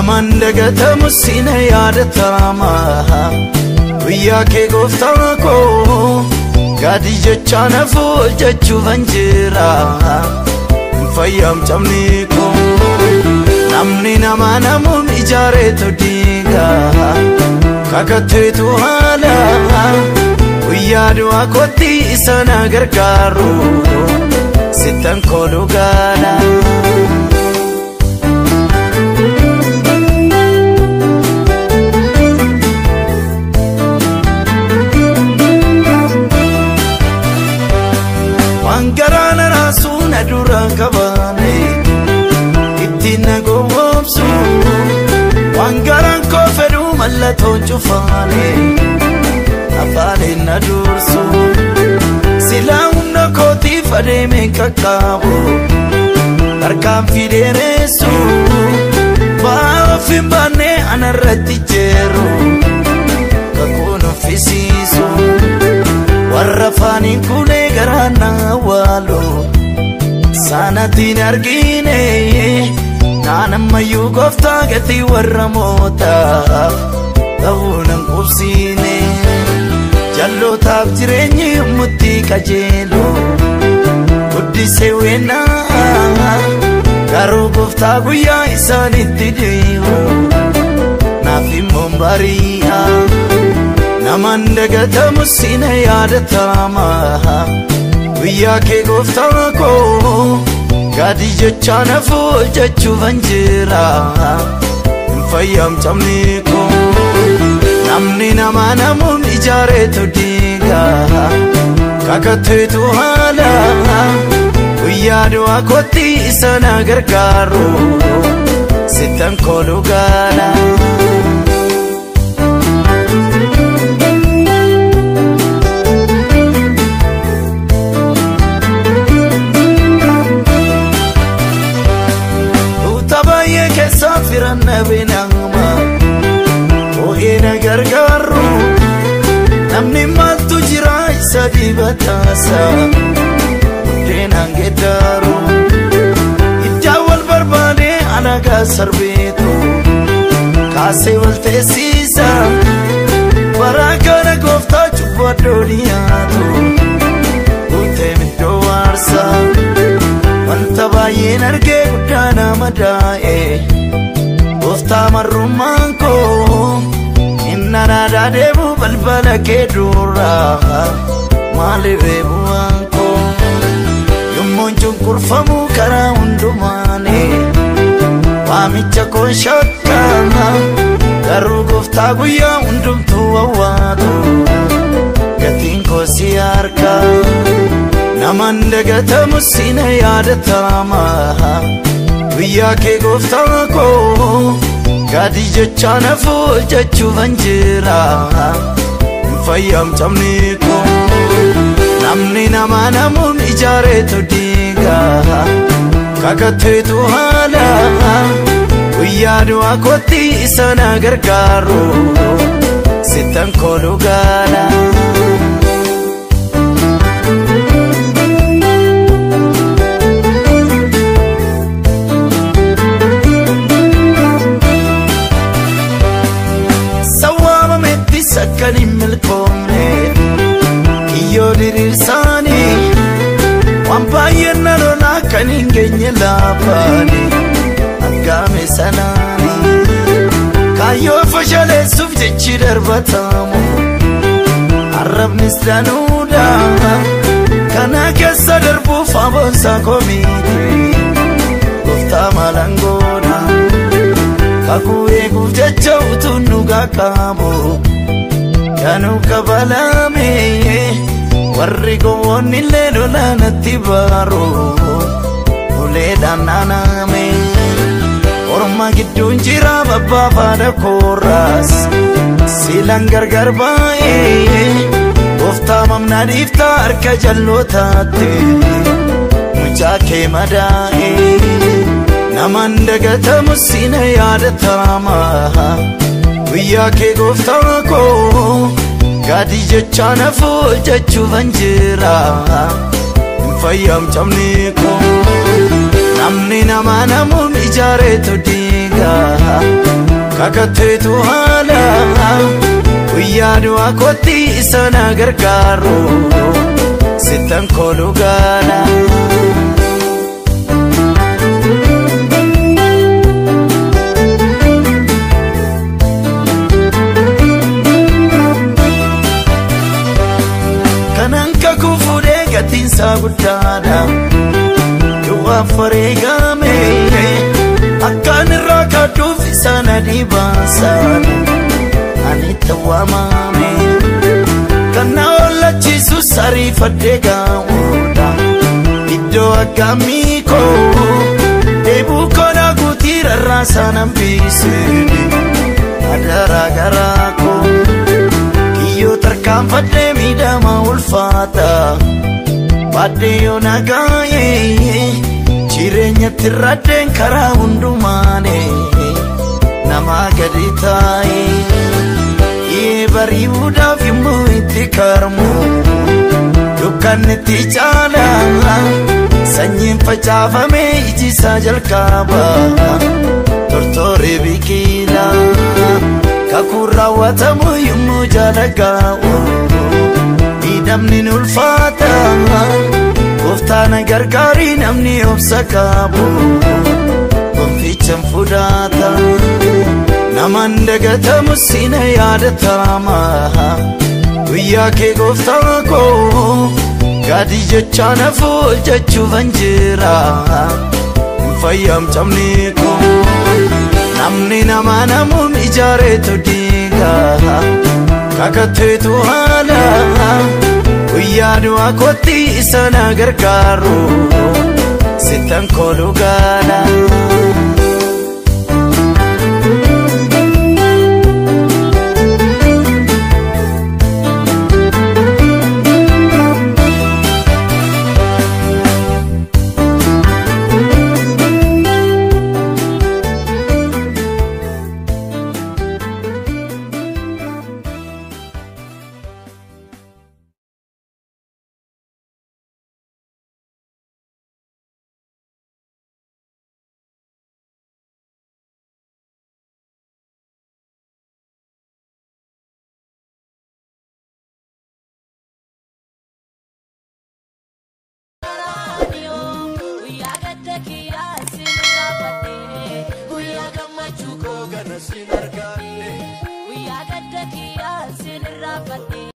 naman dagatamu sina yaadatama guyyaa kee gooftaa koo gaadhi jecha nafu jechuufan jira fayyamcamni koo namni nama namuun ijaareetu diiga kakatteetu haala guyyaa du'aa kootti isa na gargaaru sittan koolu gaala. Wangarana rasuna dura kabane ittina gowobsu wangaran ko fedu mallato chufane afale nadursu sila unna koti fade me kakabo barkam fideresu ba fimbane anarati jeru kakono fisisu warrafani kune garana walo sanatin argine nanammayu gofta gati warramota tawunan qubsine jallotaaf jireenyi mutti qajeelo guddise wena garuu goftaa guyyaa isaanitti deemu naaf immoo bari'a naman dagatamu sina yaadatama guyyaa kee gooftaa koo gaadhi jecha nafu jechuufan jira fayyamcamni koo namni nama namuun ijaareetu diiga kakatteetu haala guyyaa du'aa kootti isa na gargaaru sittan koolu gaala. Safiran nabinama oena gargaru namni maltu jira isa dibatasa denan gedaru idawal barbade anaga sarbetu kase walte sisa barakana gofta chubadoriyatu utemito warsa wanta bayen arge gudana madae gofta marrumanko inna nada debu balbala kedura malibebu anko yummonchun kurfamu kara undumane wamicha ko shakka garu gofta guyya undumtu awadu gatin ko siyarka naman dagatamu sina yaadatama guyyaa kee gooftaa koo gaadhi jecha nafu jechuufan jira fayyamcamni koo namni nama namuun ijaareetu diiga kakatteetu haala guyyaa du'aa kootti isa na gargaaru sittan koolu gaala. Sakani milkone kiyo dirirsani wampayenna lona kaningenye lapani agame sanani kayo fashale sufje chidarbatamu arabnis danuda kana kessa darbu fabonsa komiti gofta malangona kakuye gufjecha utunuga kamo kanu kabalame warri gowonni lelola natibaro uleedhaan naaname orma gidduun jira babbaa faada koorraas silan gargar baay'ee gooftaa mamnaa dhiiftaa harka jallootaatti mucaa kee madaa'ee naman dagatamu sina yaadatama guyyaa kee gooftaa koo gaadhi jecha nafu jechuufan jira fayyamcamni koo namni nama namuun ijaareetu diiga gala kakatteetu haala guyyaa du'aa kootti isaan gargaaru sittan kooluu gala. Kanan kakuu fuudhee gatiinsaa guddaadha du'a fareegame akkaan irraa kaadduuf isaan adibaasan ani tawwaamame kana ollachiisu sariifadhee gaawudha iddoo akkamii koo deebuu koona guutii rarraasaan hambisee adaraa garaa koo kiyyoo tarkaanfadhee miidhama ulfaata baadhee yoo nagaayee jireenyatti raddeen karaa hundumaane nama gadi taa'ee bari'uudhaaf yommuu itti karmu dukkannitti caala sanyiin facaafame ijisaa jalqaba tortoree biqila kakuun raawwatamu yommuu jaalagaa'u miidhamni ulfaata Gooftaan gargaarii namni obsa qabu gonfichaan fudhata namaan dagatamu sina yaadatama guyyaa kee gooftaa koo gaadii jechaa nafu jechuufan jira hin fayyamcamne koo namni nama namuun ijaareetu diiga kakatteetu haala guyyaa du'aa kootti isaan gargaaru sittan kooluu gala.